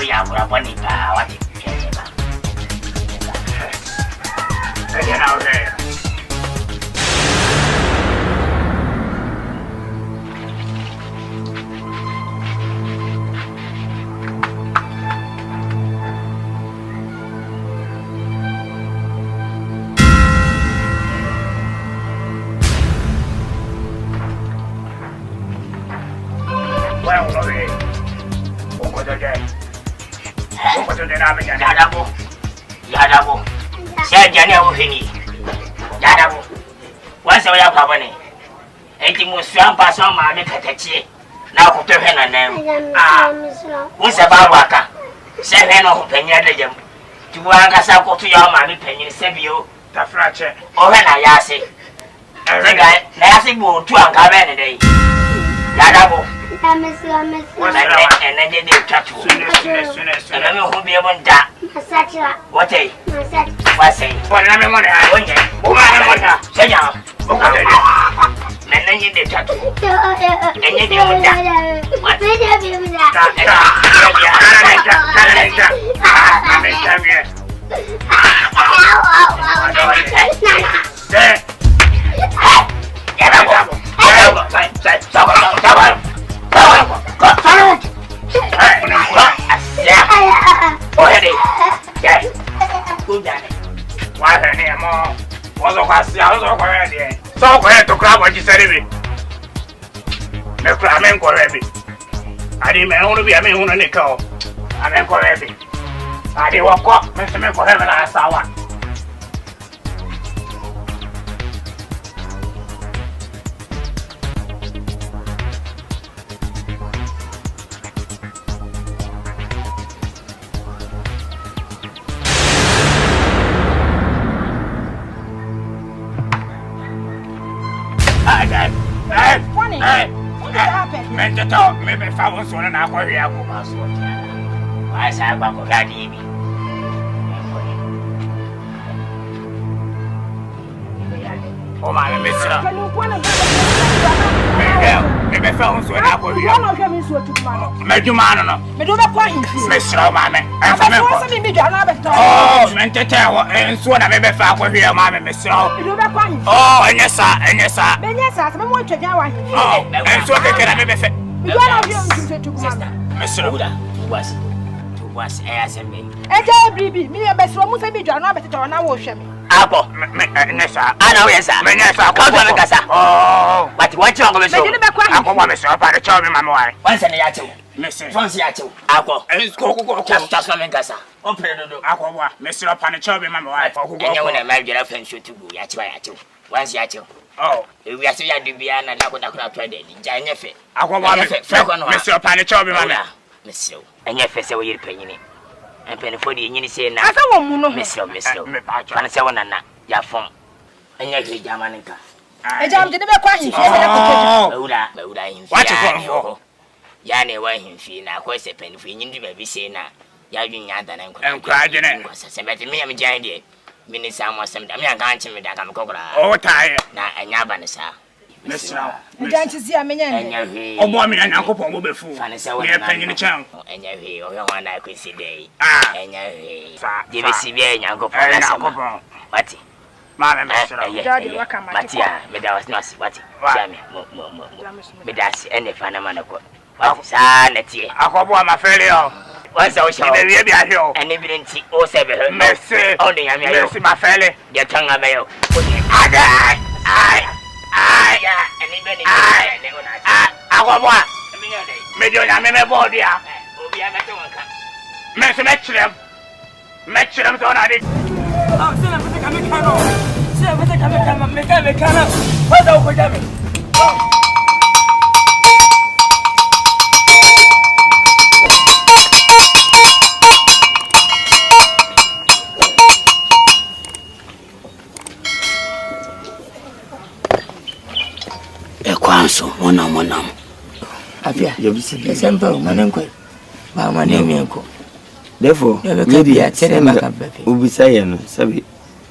ya bra boni pa wati ba. Ya na ore. Yadabo. Sai jani o fini. Yadabo. Wasa ya pa bane. Enti mo suan pa so ma me katachi. Na ko to hena nam. Wasa ba waka. Sai hena ho panya da jam. Ti wa ga sa ko to ya ma me panya se bio. Ta frache. O hena ya se. Zega na ya se bo tu an ka be ne dai. Yadabo. What's that? And then they touch you. And I'm going to be able to die. What a what's it? What I'm going to do? Say, and then you did touch you. And you did that. What did you do? So go ahead to grab what you said to me. Me grab me go ready. I didn't want to be a man who nickel. I mean go ready. I didn't walk up, Mr. Me go heaven I saw one. Men to talk, maybe if I was one and I go here, I go pass one. I say, I'm going to leave me. Oh, my mister. Maybe if I was one, I go here. Make you man, Mr. Mamma. Oh, men to tell, and so I maybe if I go here, Mamma, Mr. Oh, and yes, sir, and yes, sir. Oh, and so they can maybe fit. Mr. Was ASMB. Me a best one, say me, John, I better turn now, show me. Apple, Nessa, I know, yes, sir. Oh, but what you're going to do? I want to stop at the child in my wife. Once in the Yato, Mr. Fonsiato, Apple, and go just from Gassa. Open the door. Aqua, Mr. Upon the child in my wife, who go when I married your friend should to go Yato. Once Yato. Oh, we are saying Dibiana, and I would not try it. Janefe. I want Mr. Upon the child in my mouth. Miss you, and your face away penny. And penny for the Union say now, Miss you, Panasana, your phone, and your Jamanica. I jumped in the quite. What you Yanni, why him feel now, quite a penny for you to be saying now. Yagging out and cried in it. But me, I'm a giant. Minnie Sam was some damn country with that I'm cobra. Oh, tired. Now, and Yabanasa. Miss now, don't you see a man? Oh, woman, and Uncle Pombo before. And I saw a penny in the channel. And you're here, or one I could see day. And you're here. Give me CBA, Uncle Pombo. What? Mamma, Matia, but that was not what. Jammy, but that's any phenomenon. What is sanity? I hope I'm failure. What's our show? Maybe I hear. And if you didn't see, oh, 7 Mercy. Only I'm here. My family. Your tongue, I'm here. I want one. Medium, I'm in a body. Match them. Match them, so I did. I'm still a mechanical. Still a mechanical. What's over there? Kwanso mona afia yobisi sempa manenko ba manemi enko therefore media tell maka pepe ubisa no sabi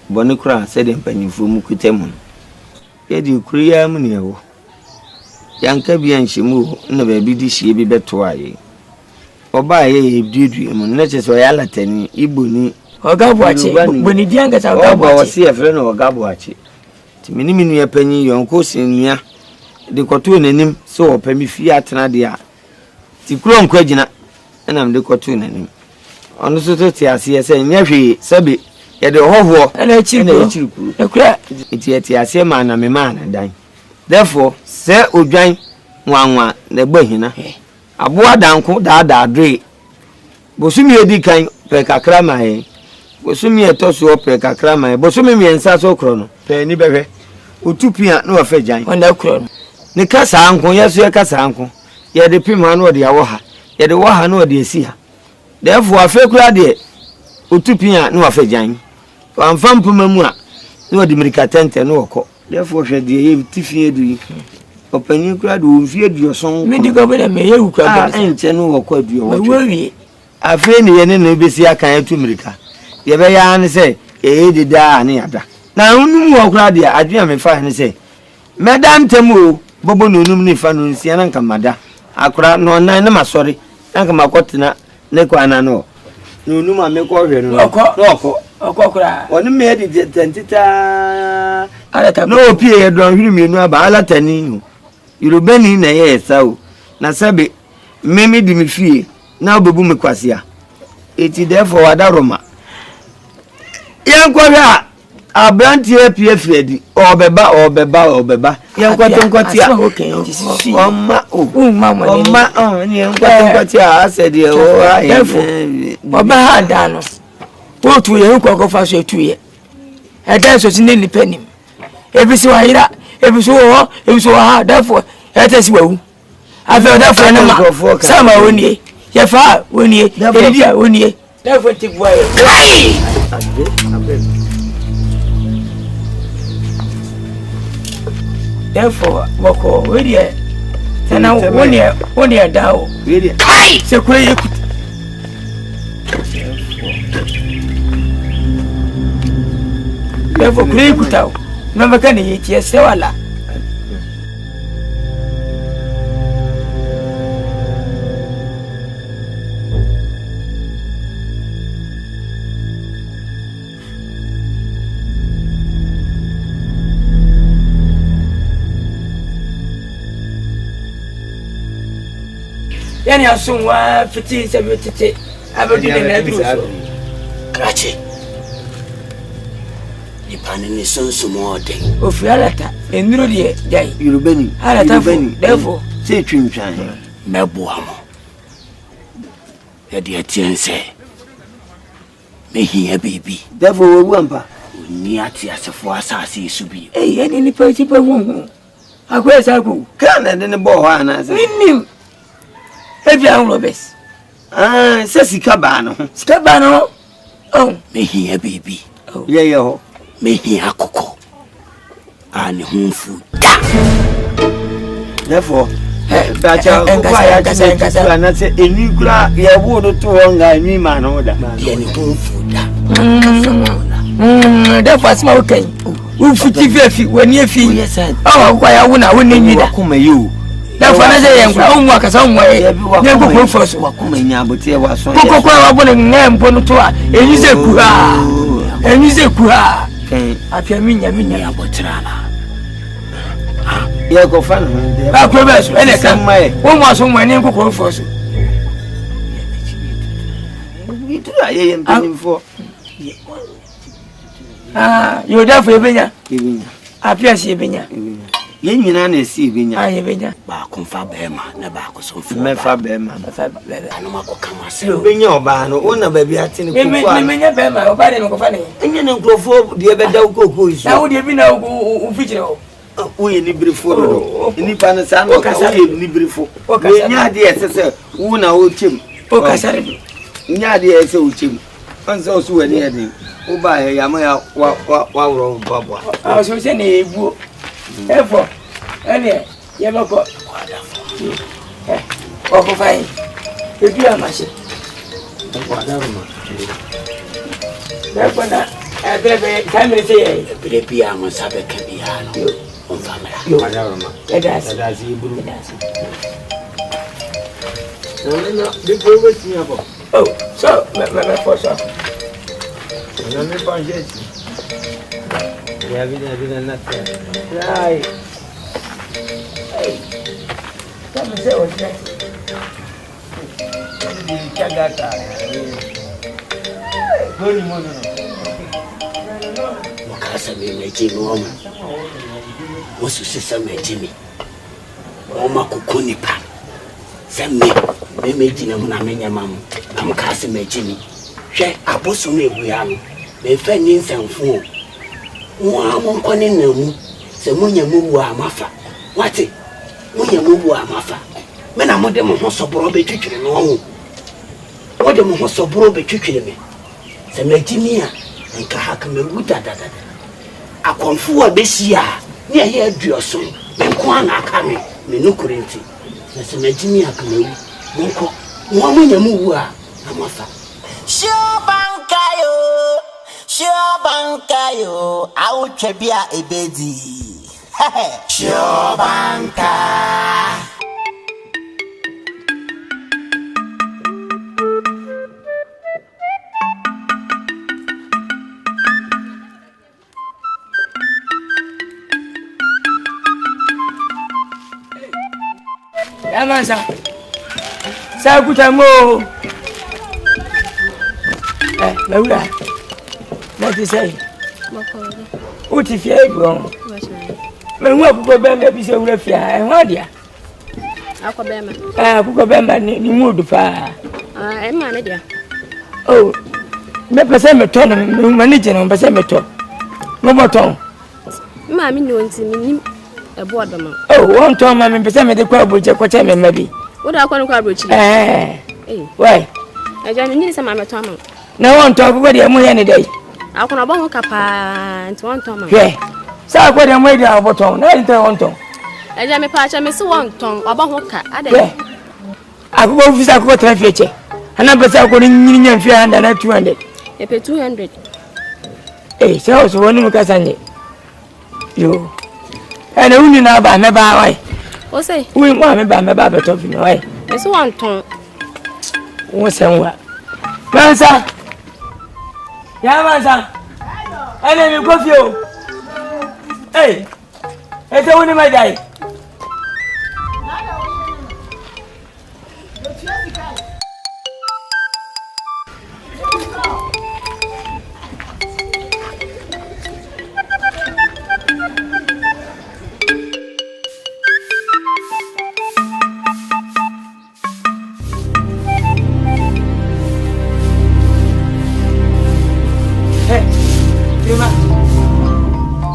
bone kura se de mpanyimfo mu kutemu ye di kuriya mu ne wo yanka bia nhyimu na ba bi di hie bi beto aye oba ye dudu mu na che so ya latani iboni Ogabuachi boni dianga ta Ogabuachi o si e fre no Ogabuachi ti miniminu ye panyi yonko sinua de koto nanim so opami fi atena de a ti kuro nkwa gina na mde koto nanim ono so to ti ase se nya hwe sabe ye de hoho na chiriku ekura ti ase ma na me ma na dan therefore se odwan nwanwa na gbahina aboa danko da dre bosumi edi kan pe kakra mai bosumi etoso pe kakra mai bosumi miensa so kro no pe ni behwe otupia na wafa jan wanda kro no ne kasa anko yeso ye kasa anko ye de pima na odi awo ha ye de wo ha na odi esi ha therefore afa kura de otupia na wafa jan wamfa mpuma mu a na odi mirika tente na woko therefore hwe de ye tifie du opanyi kura de ofie duoson me di go be me ye ukura ba enche no woko duo wo wi afa ni ye ne na besi aka etu mirika ye be ya ne se de da ne yada na unum wo kura de adwea me fa ne se medam temu bobo no unum ne fa no nsia na nkamada akura no nan na masori na nkamakotena ne kwa na no no unum amekọ hwe no okọ kura oni me de tentita alata no opie ye don hwiri mienu aba alata ni Yorubani na ye sawo na sabe memi di mi fie na obebu me kwase a eti therefore wadaroma yankwa hwa abranti apie fiedi obeba yankwa tonkoti a omma ni yankwa tonkoti a asede o oba ha dano wo tu ye ko ko fa so tu ye e dan so tin ni panim ebisi wa ira ebisi wo ha therefore e tesi wawu afa therefore na ma sama woni ye fa woni ye dia woni ye therefore ti boy therefore wako wodi e tena woni e dawo kai se kure ye therefore kure kutao na makani yitie se wala yani asunwa fiti sebetete abodi na duro krachi ipani ni sonsumo ode ofi alata enuro de jai Yorubani alata fo therefore se twintwan meboa mo ya de atiense mehi ya bibi therefore wo ampa ni ati asefo asase subi yani ni pa ti pa hu akwesa ku kana de ne bo ho ana se nim ebi an robes se sika ba no mehi ya bibi ye ho mehi akoko ani hunfu therefore bacha ko ya kasa na se enikura ye wo do to nga ni ma no da ye ni hunfu da therefore asma okay ufuti fefi wani efi kwa ya wona woni nyida kuma yu therefore na se yenkura o mu akasa o mu ye ne ko ko force kuma nya bote wa so ko ko wa bo ne ngempo no to a enyize kuha apia minya ya botrana ye ko fa no ba ko ba so ene kan wo mu aso mu ne ko ko force bitura ye yempinfo yo da fo ebenya apia si ebenya ye nyina na esi ebenya ebenya ba ko fa bema na ba ko so fo me fa bema anu ma ko kama se ebenya oba no wona ba bi ate ne ko kwa menya bema oba de no ko fa ne enya ne nkrofo de be da ko isu na wo de bi na wo fichire o wo ye ni brifo no ni pa na sa no ka wo ye ni brifo we nya de ese wo na wo chem o kasare nya de ese wo chem anza so we ne de wo ba ya ma ya wa woro baba so se ne ebu efo ene ye bako o ko fai ebi amache na Brebe, kamere se brebe ya mo sabe kabia no. On famela. Edas. Edas iburu. No, the go with me. Oh, so, my first up. I'm not going to right. Hey, come and say what's next. Mokasa me meji woman. Wosu sisa meji me. Oma kukuni pa. Semme me meji na muna menya mamu. Na mokasa meji me. Hwe aboso me buya no. Me fa nyinsanfo. Wa mo nkone na mu. Se munya mu wa amafa. Wate? Munya mu wa amafa. Me na mode mo ho soboro be twitwire no ho. Mode mo ho soboro be twitwire me. Se meji me a nka haka me wuta dada. Akonfu a besia ne ye aduoso me ko ana aka me nukurenti na se meji me aka me wu monko mo munya mu wu a amafa. Shobankayo, awutwe bia ebedi. Shobanka. Yamansa. Sa kutango. Laura. What you say? What if you're wrong? Men wa kuko bemba bi se wura fia e ho dia akobema kuko bemba ni mudu fa e ma ne dia oh me pese me to no manage no pese me to no boton ma mi no nti mi e bo adoma oh won to ma me pese me de kwa aboje kwa che me mabi wo da kwa no kwa abrochi why e ja ni se ma me to ma na won to kuko de mu ye ne dai akona bo ho kapa nti won to ma sa ko de mo de aboton na nte won to e ja me pa cha me se won ton obo ho ka ade akoko visa ko traffic che ana pesa ko ni nyanya mfia anda na 200 e pe 200 so so woni muka sanye yo ana uni na ba me ba wai o sei wi mo me ba beto fi no wai e so won ton wo senwa mansa ya mansa ana mi kofi o ese woni ma dai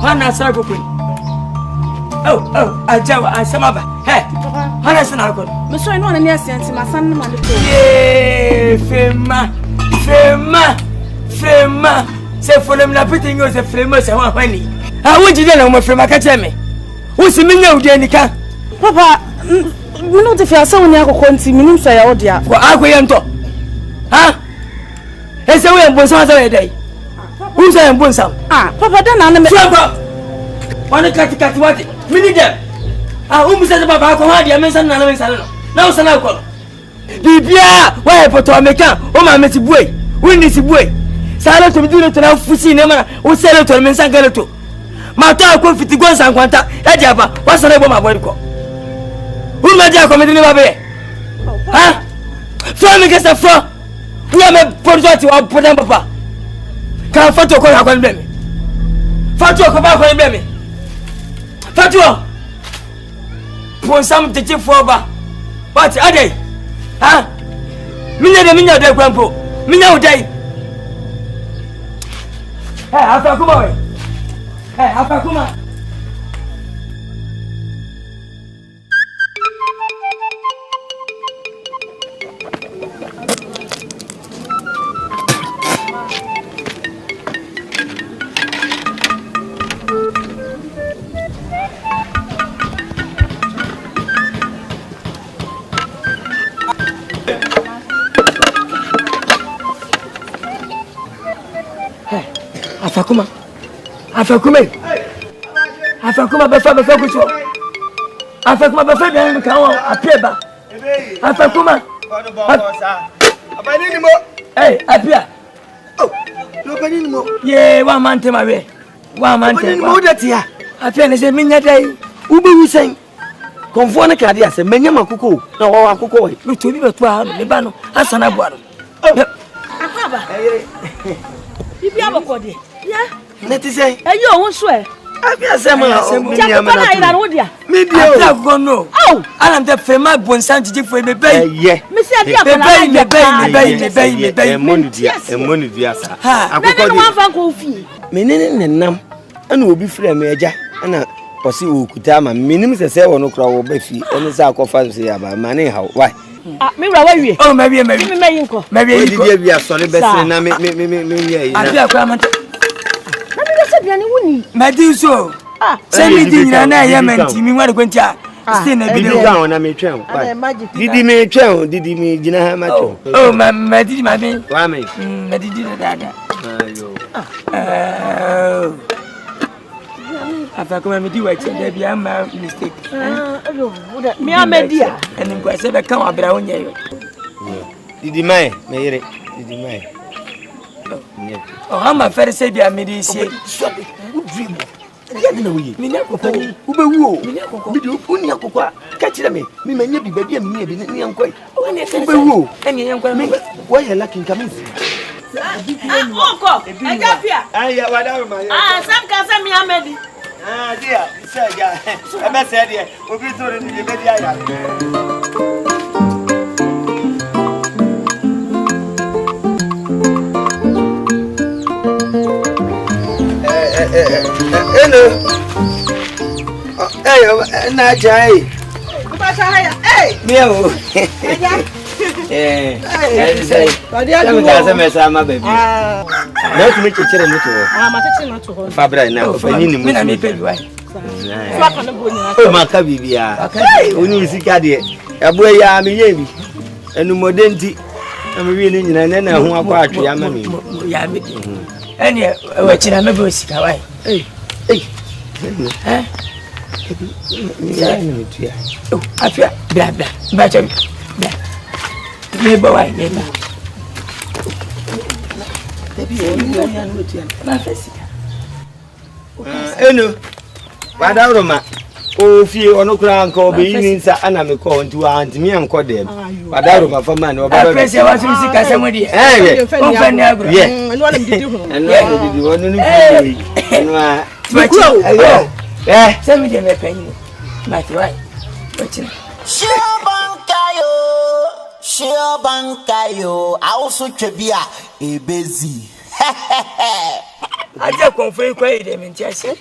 Hana sako kuni. Ajawa asamaba. Hana sana ko. Me so ino na ne asianti masan na male ko. Fema. Se folem na pete nyo se fema se wa hani. Wonji de na mo fema ka cheme. Wo si menya udi anika. Papa, we no te fia se woni akoko nti minim so ya odia. Ko akoye nto. Ese we mbonsa sa we dai. Unsa mbonsa. Papa da na me. Wana kati wati mini dem umisa baba ko ha dia mensa na mensa no na usana ko bibia wa poto meka o ma meti buei wini si buei sala to miduro to na fusi ne mana o sele to mensa galeto ma to ko fiti gonsa kwanta e dia ba wa sala bo ma bori ko ma dia ko medini babe fa me gesa fa wa me porjoti wa podan papa ka foto ko ha ko nbe mi foto ko ba ko nbe mi Fatuo pon sam tete foba what ade minya de kwampo minya udai afakuma we afakuma Afakuma befa kucho. Afakuma befa bien ka won apeba. Afakuma Hey, Apia. Oh, nobody more. Yeah, 1 month my way. 1 month. More that here. Apia is a minute day. Ubi will say. Conform Cadia, say, Menyama Cuckoo. No, I could wait. Look to be a 12, the banner, as an abuado. If you have a body, yeah. Let us say, and you won't swear. I guess I'm maybe I go no. Oh, I am the famous Bonsanti for the bay. Yeah, Mr. Meaning, and will be free major, and or see who could tell my minimum say or no crowd Beffy, and the sacrifice about money. How? Why? Oh, maybe we are sorry, best and I may do so. Send me dinner and I am me what going to still a bit down. I may tell. Did he make tell? Did he make dinner? Oh, my did my man. Why me? I did that. If come and do it, there be a mistake. Me, I'm a dear. And then I said, I come up around you. Did he mind? May it? Did he mind? Oh, how my father said, I made this say, dream. Catch me. Me may be baby and me and quite. Why are lucky coming? Some can send me a medicine. Ah, dear, I must say, dear, we'll be doing the baby. Hello. Hey, Najai. Hey, Mio. My baby. Not to make a children. I'm a Fabra now. My cabia. Only Sicadi. A boy, I'm a yammy. And Modenti. I'm really in an end who are quite yammy. And yet, watching a member of Hawaii. Hey, eh? Oh, I feel blah blah. But neighbor, neighbor. Hello, Madame. Oh, fear or no crown call be in Anna call to Aunt me and call them. Madame for man or Press, I was to see somebody. Eh, and what did you do? And what did you want to do? Eh, send me the penny. My wife. Sure, Bankayo, I also Trebia, a busy. I just confirm quite them in Chelsea.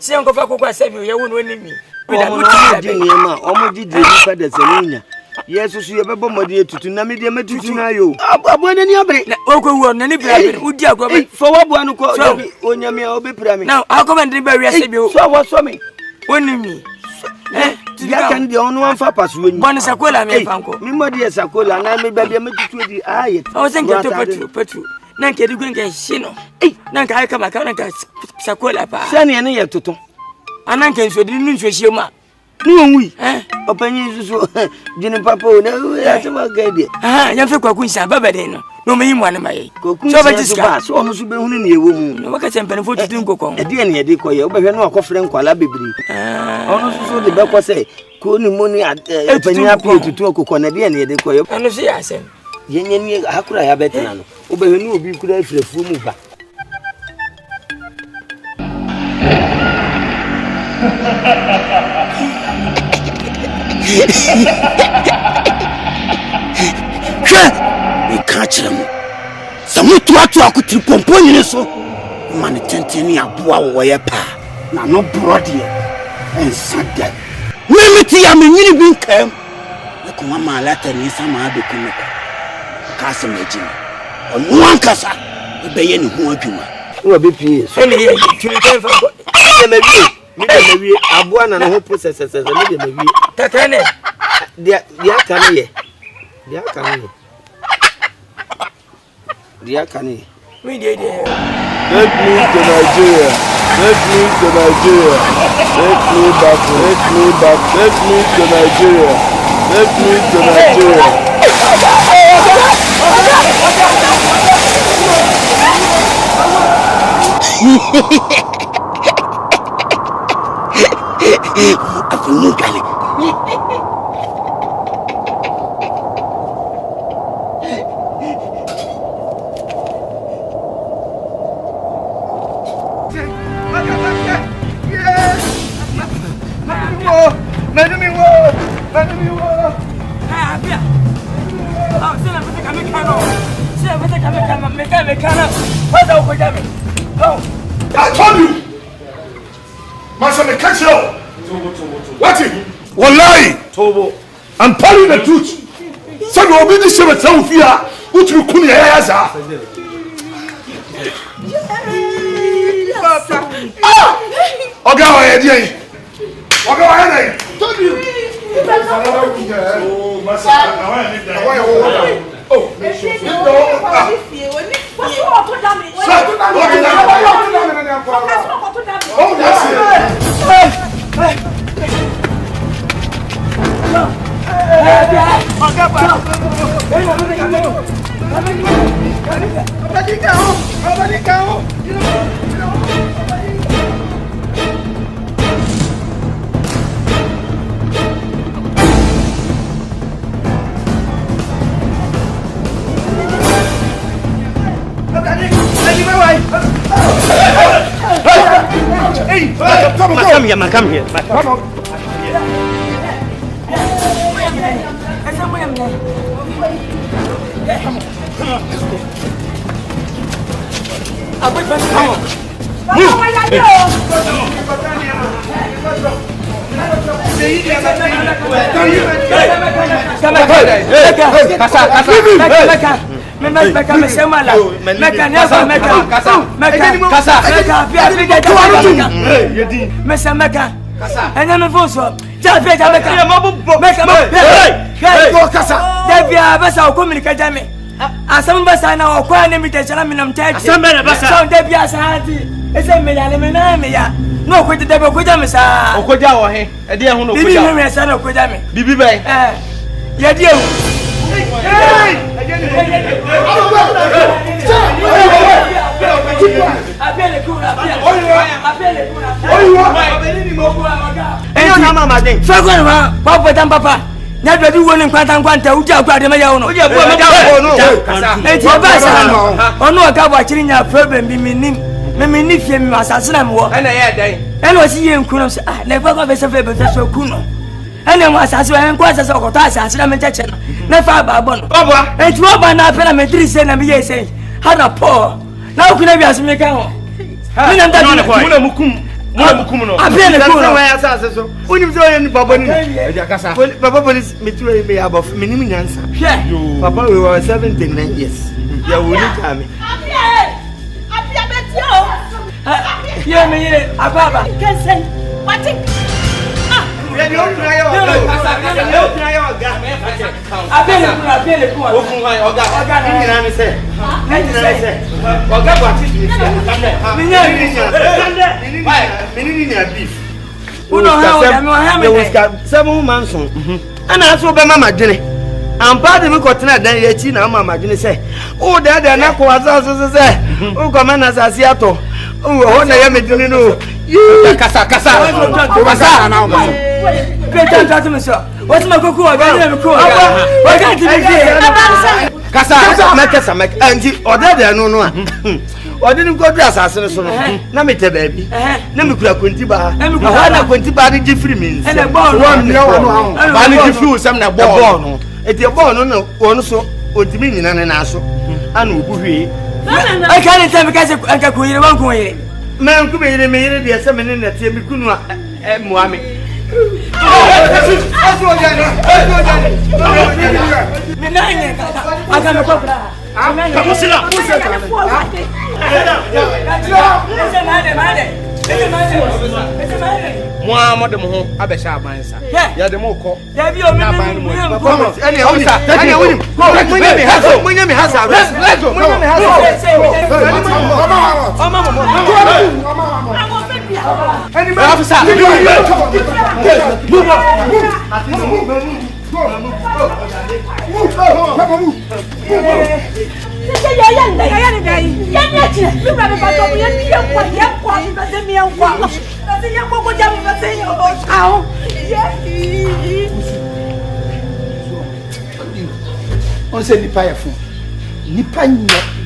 See, Uncle Faco said you won't win me. Almost did the father's Selina. Yes, you have a bomb to Namidia Metunayo. Abon any other. Oh, any baby would you go for one call on your meal be prime. Now, I'll come and deliver you. So what's for me? Winning me. Eh, can the only one for pass when one is a cola, my uncle. Me, my dear Sacola, and I may be a metu. I was thinking to Petru. Nanka, you can get Shino. Eh, Nanka, I come account Sacola, Sunny and a tutu. And Nanka, so didn't you see ma? No, we, eh? Open you so Jenny Papa, no, that's about good. Ah, you feel quite Babadino. No, me one of my cook. So, but this gas almost be only a woman. What can I put to go on? A DNA decoy, but you're not a friend called Labibri. Also, the back was say, couldn't money at Penya to talk on a DNA decoy. And see, I said, Yen, how could I have better than? Obey you be good for a full mover. We catch them. Some to could to pompoin so. Man, tentini a boa wire pa. Now, no brody and Sunday. Mimity, I mean, you been come. The Kumama Latin is some other Kumaka. Castle Majin. On one casa, the Bay and Huajuma. Who will be pleased? Maybe Abuan and her processes as a maybe. Takane, dear Kanye. Dear Kanye. Dear Kanye. We did. Let me to Nigeria. Let me to Nigeria. Let me back. Let me back. Let me to Nigeria. Let me to Nigeria. Afunu kale. I told you! Master, me catch you! What? Wallahi! I'm telling the truth. Say you will be the same as Sophia. What you couldn't hear, sir? Okay, told you. Oh, Master, Come here. Come on. No, quit the devil, quit them, sir. Oh, quit our head. A dear who knows me, son of Quidami. Bibi Bay. Yeah, dear. Papa. Never do one in Quantan, who just got him a yawn. Oh, no, I got watching your problem, be me if you assassin war, and I had and was he in Kunos, never got a favor so Kuno. And then was as well and quite as a assassin, I'm a Texan, never about and to open up and I'm 3 cents and be saying, how a poor. Now can I be as a mechanic? I'm when you join Papa is between me above minimum answer. Papa, we were 79 years. You will come. Yeah, me, Ababa. What? I'm part of me cotton than yet in our mamma. Say, oh, Dad, and I was also say, oh, come on as I see at all. Oh, I am a dinner. You Casa. What's my cuckoo? I can't cool. I can't Casa, make auntie, or that no. Or didn't go to assassin. Namita baby. Namukra Quintiba. And I went to buy the free means. And a ball, no, few some born. If you're born, no, one so, what do you mean in an answer? And who I can't tell because I can quit one way. Man, could be made the assembly that Timmy Kuna and Muami. I can't go. Muhammad Moho, Abesha Mansa. Yeah, the Moko. There be a man. Any Basi mi yankwa. Basi yankwa ko jamu basi yo kawo. On se nipa ya fun. Nipa nya